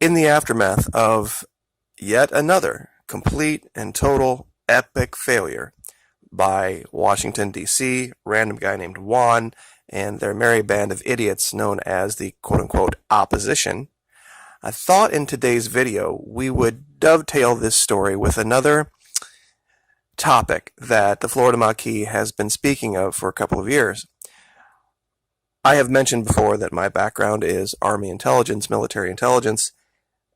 in the aftermath of yet another complete and total epic failure by Washington, D.C., random guy named Juan, and their merry band of idiots known as the quote-unquote opposition, I thought in today's video we would dovetail this story with another topic that the Florida Maquis has been speaking of for a couple of years. I have mentioned before that my background is Army intelligence, military intelligence.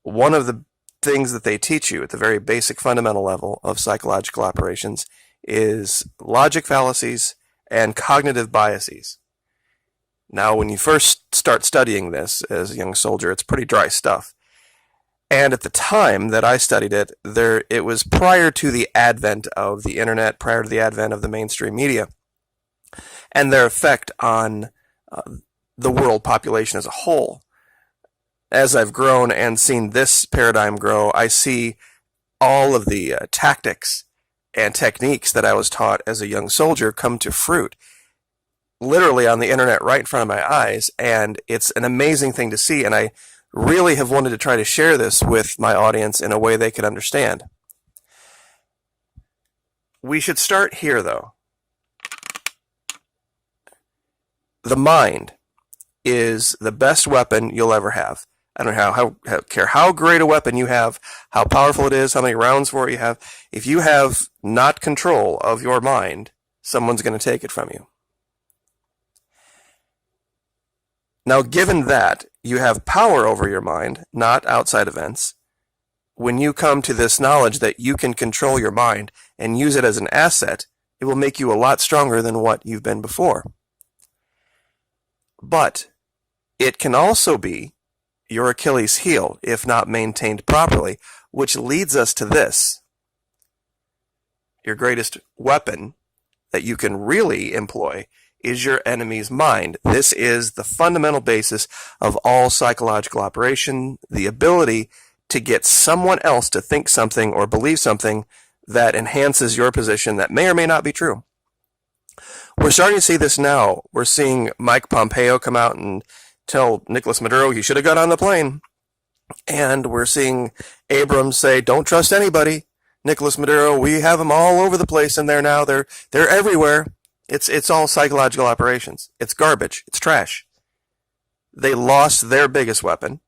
One of the things that they teach you at the very basic fundamental level of psychological operations is logic fallacies and cognitive biases. Now, when you first start studying this as a young soldier, it's pretty dry stuff. And at the time that I studied it, it was prior to the advent of the internet, prior to the advent of the mainstream media, and their effect on the world population as a whole. As I've grown and seen this paradigm grow, I see all of the tactics and techniques that I was taught as a young soldier come to fruit, literally on the internet right in front of my eyes, and it's an amazing thing to see, and I really have wanted to try to share this with my audience in a way they could understand. We should start here, though. The mind is the best weapon you'll ever have. I don't care how great a weapon you have, how powerful it is, how many rounds for it you have. If you have not control of your mind, someone's going to take it from you. Now, given that you have power over your mind, not outside events, when you come to this knowledge that you can control your mind and use it as an asset, it will make you a lot stronger than what you've been before. But it can also be your Achilles heel if not maintained properly, which leads us to this. Your greatest weapon that you can really employ is your enemy's mind. This is the fundamental basis of all psychological operation, the ability to get someone else to think something or believe something that enhances your position that may or may not be true. We're starting to see this now. We're seeing Mike Pompeo come out and tell Nicolas Maduro he should have got on the plane. And we're seeing Abrams say, don't trust anybody. Nicolas Maduro, we have them all over the place in there now. They're everywhere. It's all psychological operations. It's garbage. It's trash. They lost their biggest weapon,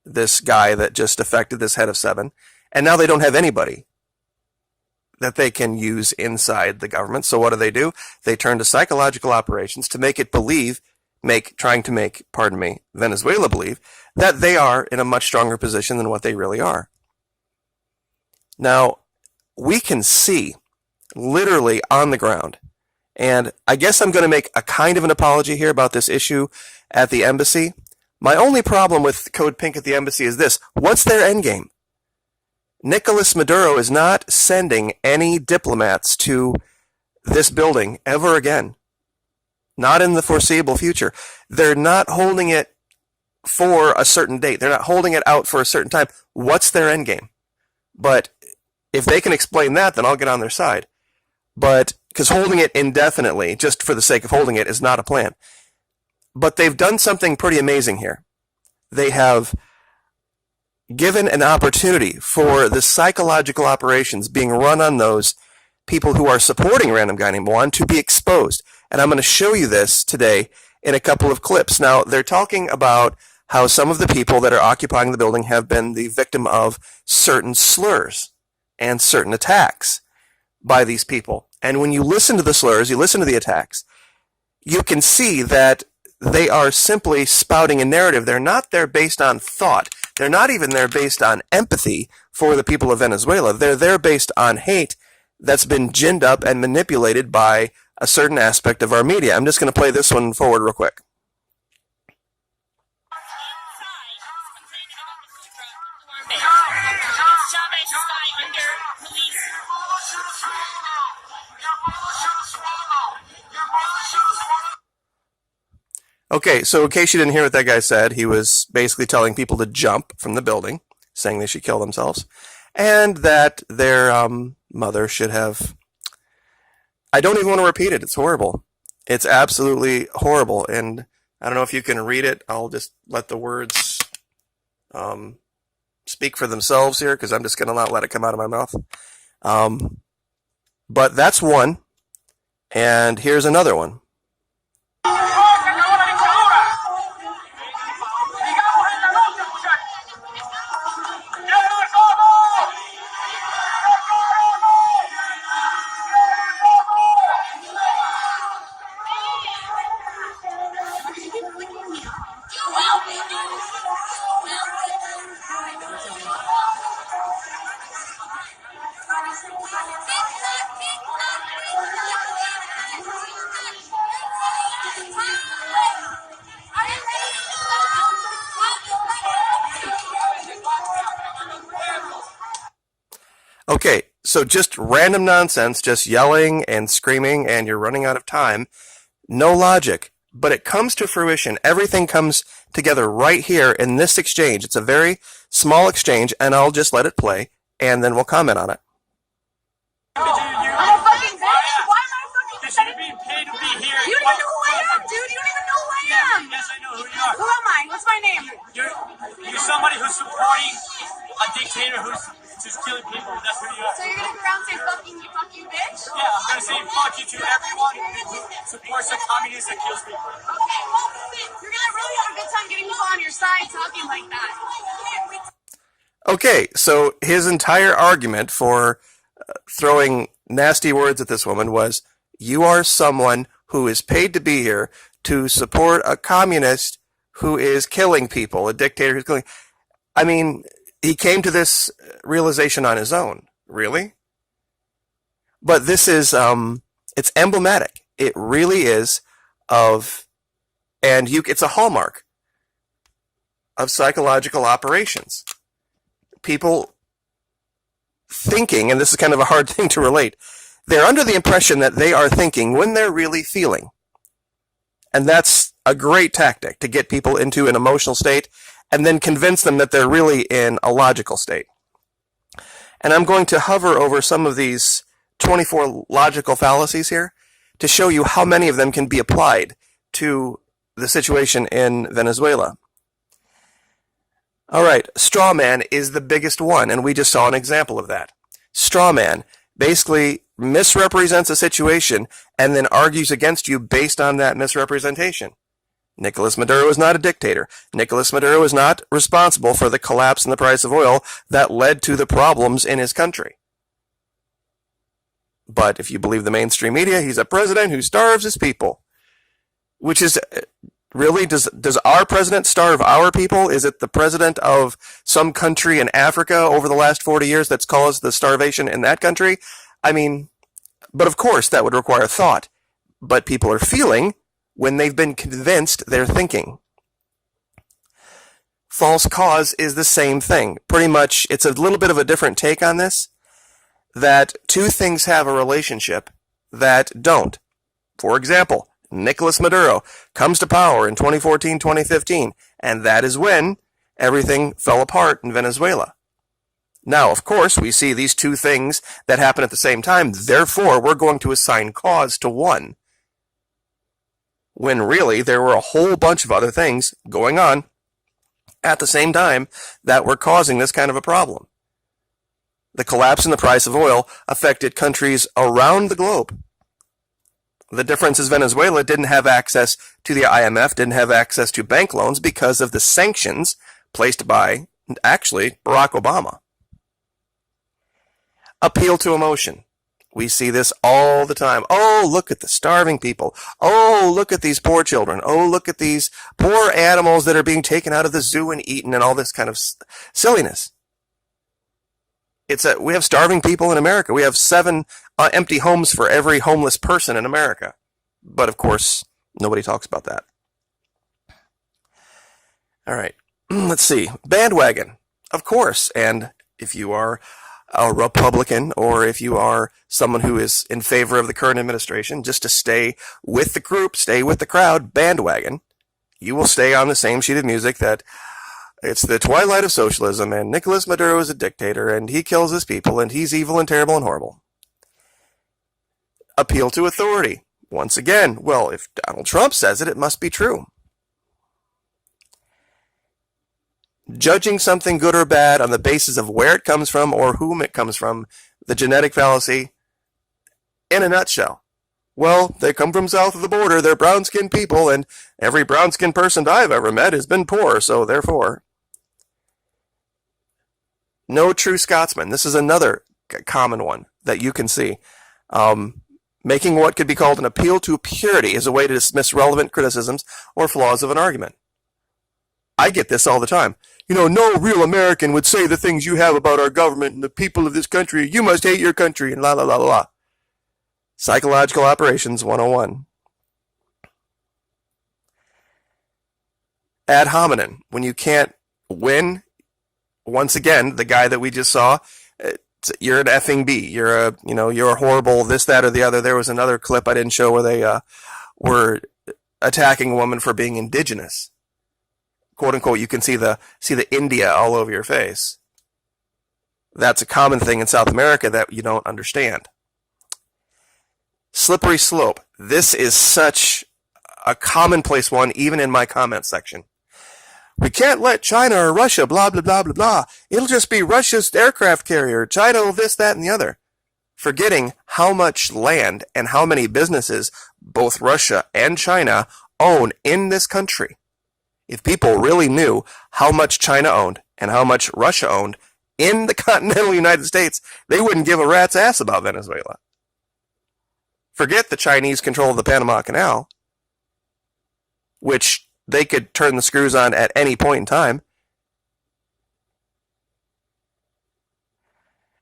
this guy that just affected this head of 7, and now they don't have anybody that they can use inside the government. So what do? They turn to psychological operations to make it believe, trying to make Venezuela believe that they are in a much stronger position than what they really are. Now, we can see literally on the ground. And I guess I'm going to make a kind of an apology here about this issue at the embassy. My only problem with Code Pink at the embassy is this. What's their endgame? Nicolas Maduro is not sending any diplomats to this building ever again. Not in the foreseeable future. They're not holding it for a certain date. They're not holding it out for a certain time. What's their endgame? But if they can explain that, then I'll get on their side. But because holding it indefinitely, just for the sake of holding it, is not a plan. But they've done something pretty amazing here. They have given an opportunity for the psychological operations being run on those people who are supporting random guy named Juan to be exposed. And I'm going to show you this today in a couple of clips. Now, they're talking about how some of the people that are occupying the building have been the victim of certain slurs and certain attacks by these people. And when you listen to the slurs, you listen to the attacks, you can see that they are simply spouting a narrative. They're not there based on thought. They're not even there based on empathy for the people of Venezuela. They're there based on hate that's been ginned up and manipulated by a certain aspect of our media. I'm just going to play this one forward real quick. Okay, so in case you didn't hear what that guy said, he was basically telling people to jump from the building, saying they should kill themselves, and that their mother should have... I don't even want to repeat it. It's horrible. It's absolutely horrible, and I don't know if you can read it. I'll just let the words speak for themselves here because I'm just going to not let it come out of my mouth. But that's one. And here's another one. Okay, so just random nonsense, just yelling and screaming, and you're running out of time. No logic, but it comes to fruition. Everything comes together right here in this exchange. It's a very small exchange, and I'll just let it play, and then we'll comment on it. I'm a fucking bitch. Why am I fucking bitch? You're being paid to be here. You don't even know who I am, dude. You don't even know who I am. Yes, I know who you are. Who am I? What's my name? You're somebody who's supporting a dictator who's just killing people. That's who you are. So you're gonna go around and say fuck you, bitch? Yeah, I'm gonna say fuck you to everyone who supports a communist that kills people. Okay, well, you're gonna really have a good time getting people on your side talking like that. Okay, so his entire argument for throwing nasty words at this woman was, you are someone who is paid to be here to support a communist who is killing people, a dictator who's killing. I mean, he came to this realization on his own, really? But this is, it's emblematic. It really is it's a hallmark of psychological operations. People thinking, and this is kind of a hard thing to relate, they're under the impression that they are thinking when they're really feeling. And that's a great tactic to get people into an emotional state and then convince them that they're really in a logical state. And I'm going to hover over some of these 24 logical fallacies here to show you how many of them can be applied to the situation in Venezuela. All right, straw man is the biggest one, and we just saw an example of that. Straw man basically misrepresents a situation and then argues against you based on that misrepresentation. Nicolas Maduro is not a dictator. Nicolas Maduro is not responsible for the collapse in the price of oil that led to the problems in his country. But if you believe the mainstream media, he's a president who starves his people. Which is, really, does our president starve our people? Is it the president of some country in Africa over the last 40 years that's caused the starvation in that country? I mean, but of course that would require thought. But people are feeling when they've been convinced they're thinking. False cause is the same thing. Pretty much, it's a little bit of a different take on this, that two things have a relationship that don't. For example, Nicolas Maduro comes to power in 2014-2015, and that is when everything fell apart in Venezuela. Now, of course, we see these two things that happen at the same time, therefore we're going to assign cause to one. When really there were a whole bunch of other things going on at the same time that were causing this kind of a problem. The collapse in the price of oil affected countries around the globe. The difference is Venezuela didn't have access to the IMF, didn't have access to bank loans because of the sanctions placed by, actually, Barack Obama. Appeal to emotion. We see this all the time. Oh, look at the starving people. Oh, look at these poor children. Oh, look at these poor animals that are being taken out of the zoo and eaten and all this kind of silliness. We have starving people in America. We have 7 empty homes for every homeless person in America. But of course, nobody talks about that. All right, let's see. Bandwagon, of course. And if you are a Republican, or if you are someone who is in favor of the current administration, just to stay with the group, stay with the crowd, bandwagon, you will stay on the same sheet of music that it's the twilight of socialism, and Nicolas Maduro is a dictator, and he kills his people, and he's evil and terrible and horrible. Appeal to authority. Once again, well, if Donald Trump says it, it must be true. judging something good or bad on the basis of where it comes from or whom it comes from, the genetic fallacy, in a nutshell. Well, they come from south of the border, they're brown-skinned people, and every brown-skinned person I've ever met has been poor, so therefore. No true Scotsman. This is another common one that you can see. Making what could be called an appeal to purity is a way to dismiss relevant criticisms or flaws of an argument. I get this all the time. No real American would say the things you have about our government and the people of this country. You must hate your country and la la la la la. Psychological Operations 101. Ad hominem. When you can't win, once again, the guy that we just saw, you're an effing B. You're a horrible this, that, or the other. There was another clip I didn't show where they were attacking a woman for being indigenous. Quote unquote, you can see the India all over your face. That's a common thing in South America that you don't understand. Slippery slope. This is such a commonplace one, even in my comment section. We can't let China or Russia blah, blah, blah, blah, blah. It'll just be Russia's aircraft carrier. China will this, that, and the other. Forgetting how much land and how many businesses both Russia and China own in this country. If people really knew how much China owned and how much Russia owned in the continental United States, they wouldn't give a rat's ass about Venezuela. Forget the Chinese control of the Panama Canal, which they could turn the screws on at any point in time.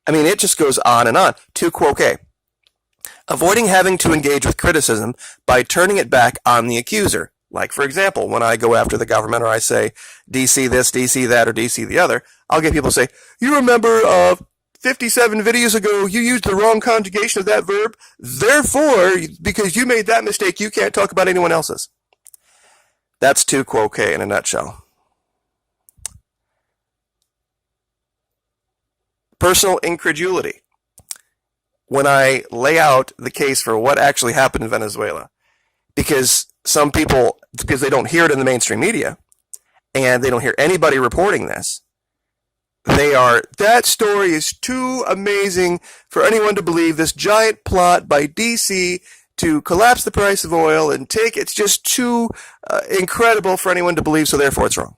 I mean, it just goes on and on. Tu quoque. Avoiding having to engage with criticism by turning it back on the accuser. Like, for example, when I go after the government or I say, DC this, DC that, or DC the other, I'll get people to say, you remember 57 videos ago, you used the wrong conjugation of that verb. Therefore, because you made that mistake, you can't talk about anyone else's. That's tu quoque in a nutshell. Personal incredulity. When I lay out the case for what actually happened in Venezuela, because some people, because they don't hear it in the mainstream media, and they don't hear anybody reporting this, that story is too amazing for anyone to believe. This giant plot by DC to collapse the price of oil and it's just too incredible for anyone to believe, so therefore it's wrong.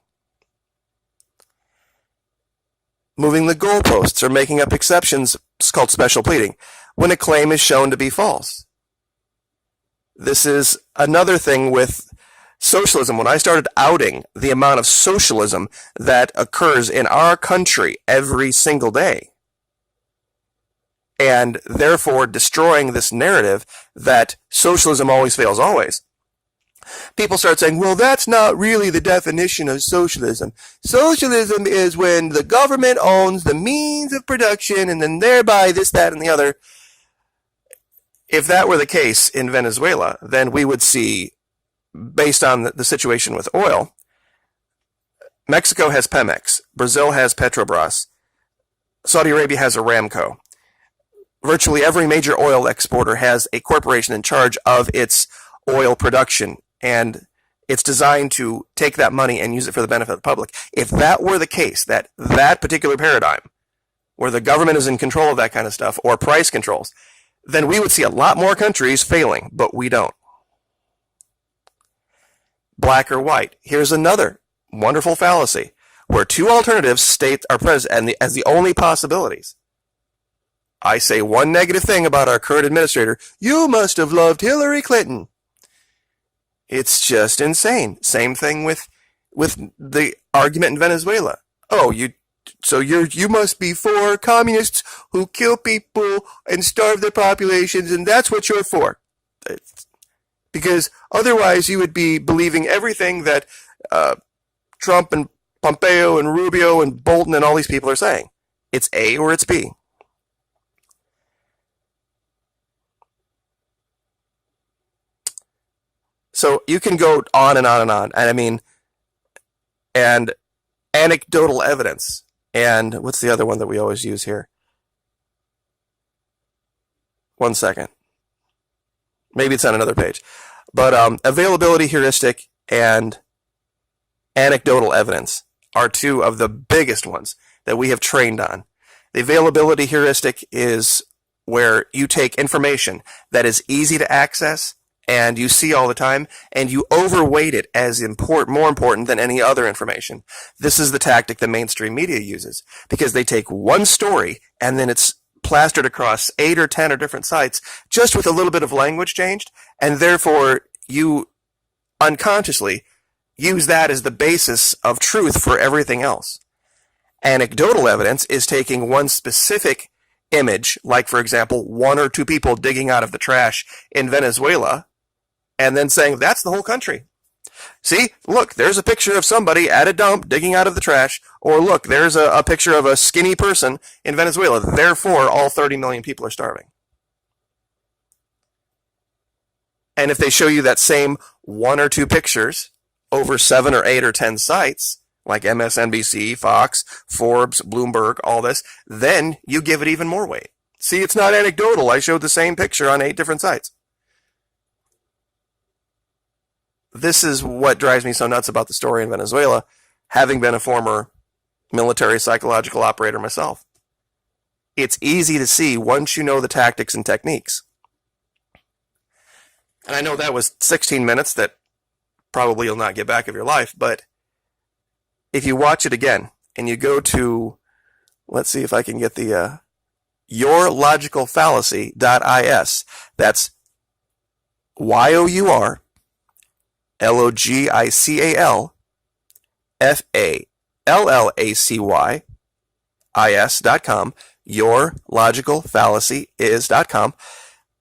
Moving the goalposts or making up exceptions is called special pleading, when a claim is shown to be false. This is another thing with socialism. When I started outing the amount of socialism that occurs in our country every single day, and therefore destroying this narrative that socialism always fails always, people start saying, well, that's not really the definition of socialism. Socialism is when the government owns the means of production and then thereby this, that, and the other. If that were the case in Venezuela, then we would see, based on the situation with oil, Mexico has Pemex, Brazil has Petrobras, Saudi Arabia has Aramco. Virtually every major oil exporter has a corporation in charge of its oil production, and it's designed to take that money and use it for the benefit of the public. If that were the case, that particular paradigm, where the government is in control of that kind of stuff, or price controls, then we would see a lot more countries failing, but we don't. Black or white. Here's another wonderful fallacy, where two alternatives state are present as the only possibilities. I say one negative thing about our current administrator. You must have loved Hillary Clinton. It's just insane. Same thing with the argument in Venezuela. Oh, you must be for communists who kill people and starve their populations, and that's what you're for. Because otherwise you would be believing everything that Trump and Pompeo and Rubio and Bolton and all these people are saying. It's A or it's B. So you can go on and on and on. And I mean, and anecdotal evidence. And what's the other one that we always use here? 1 second. Maybe it's on another page. But availability heuristic and anecdotal evidence. are two of the biggest ones that we have trained on. The availability heuristic is where you take information that is easy to access and you see all the time, and you overweight it as more important than any other information. This is the tactic the mainstream media uses, because they take one story and then it's plastered across 8 or 10 or different sites just with a little bit of language changed, and therefore you unconsciously use that as the basis of truth for everything else. Anecdotal evidence is taking one specific image, like, for example, 1 or 2 people digging out of the trash in Venezuela, and then saying, that's the whole country. See, look, there's a picture of somebody at a dump digging out of the trash, or look, there's a picture of a skinny person in Venezuela. Therefore, all 30 million people are starving. And if they show you that same 1 or 2 pictures over 7 or 8 or 10 sites, like MSNBC, Fox, Forbes, Bloomberg, all this, then you give it even more weight. See, it's not anecdotal. I showed the same picture on 8 different sites. This is what drives me so nuts about the story in Venezuela, having been a former military psychological operator myself. It's easy to see once you know the tactics and techniques. And I know that was 16 minutes that probably you'll not get back of your life, but if you watch it again and you go to, let's see if I can get the yourlogicalfallacy.is. That's yourlogicalfallacy.com. Yourlogicalfallacyis.com.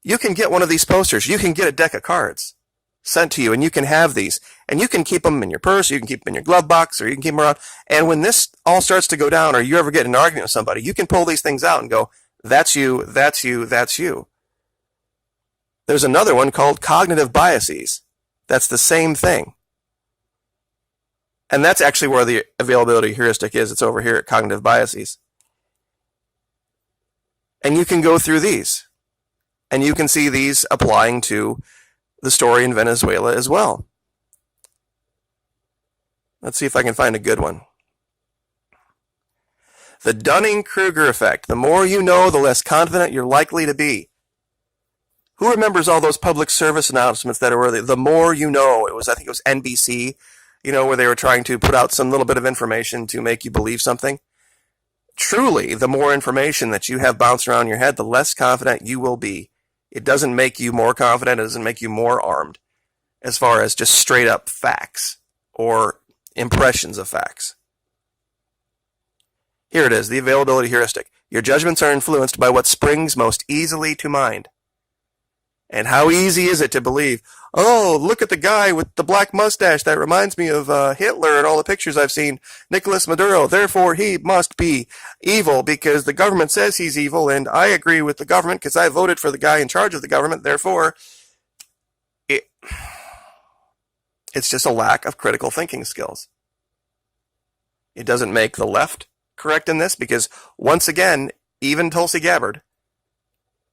You can get one of these posters. You can get a deck of cards sent to you, and you can have these, and you can keep them in your purse, you can keep them in your glove box, or you can keep them around. And when this all starts to go down, or you ever get in an argument with somebody, you can pull these things out and go, that's you, that's you, that's you. There's another one called cognitive biases. That's the same thing. And that's actually where the availability heuristic is. It's over here at cognitive biases. And you can go through these. And you can see these applying to the story in Venezuela as well. Let's see if I can find a good one. The Dunning-Kruger effect. The more you know, the less confident you're likely to be. Who remembers all those public service announcements that were the more you know? I think it was NBC, where they were trying to put out some little bit of information to make you believe something. Truly, the more information that you have bouncing around your head, the less confident you will be. It doesn't make you more confident. It doesn't make you more armed as far as just straight up facts or impressions of facts. Here it is, the availability heuristic. Your judgments are influenced by what springs most easily to mind. And how easy is it to believe, oh, look at the guy with the black mustache. That reminds me of Hitler and all the pictures I've seen. Nicolas Maduro. Therefore, he must be evil because the government says he's evil, and I agree with the government because I voted for the guy in charge of the government. Therefore, it's just a lack of critical thinking skills. It doesn't make the left correct in this because, once again, even Tulsi Gabbard,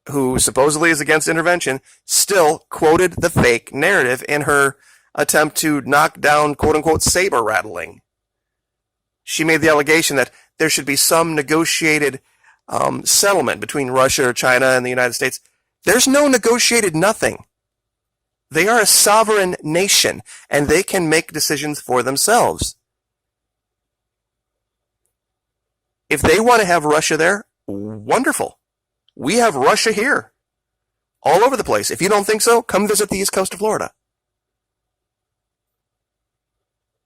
who supposedly is against intervention, still quoted the fake narrative in her attempt to knock down quote-unquote saber rattling. She made the allegation that there should be some negotiated settlement between Russia or China and the United States. There's no negotiated nothing. They are a sovereign nation, and they can make decisions for themselves. If they want to have Russia there, wonderful. We have Russia here, all over the place. If you don't think so, come visit the east coast of Florida.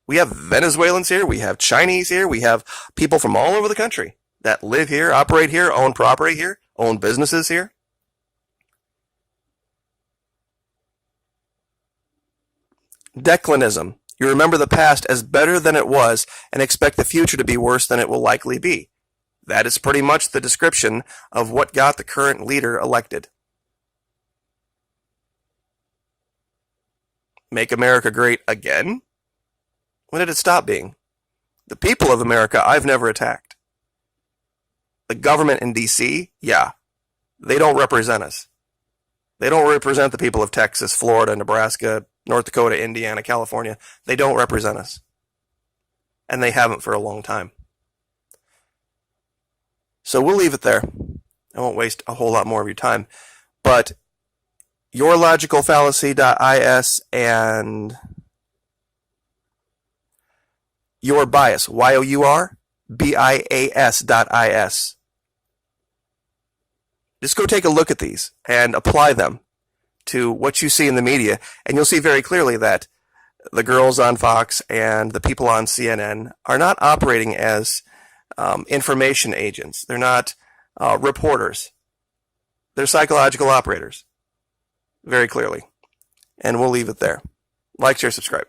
We have Venezuelans here, we have Chinese here, we have people from all over the country that live here, operate here, own property here, own businesses here. Declinism. You remember the past as better than it was and expect the future to be worse than it will likely be. That is pretty much the description of what got the current leader elected. Make America great again? When did it stop being? The people of America I've never attacked. The government in D.C., yeah, they don't represent us. They don't represent the people of Texas, Florida, Nebraska, North Dakota, Indiana, California. They don't represent us. and they haven't for a long time. So we'll leave it there. I won't waste a whole lot more of your time. But yourlogicalfallacy.is and your bias, yourbias.is. Just go take a look at these and apply them to what you see in the media, and you'll see very clearly that the girls on Fox and the people on CNN are not operating as information agents. They're not reporters. They're psychological operators, very clearly. And we'll leave it there. Like, share, subscribe.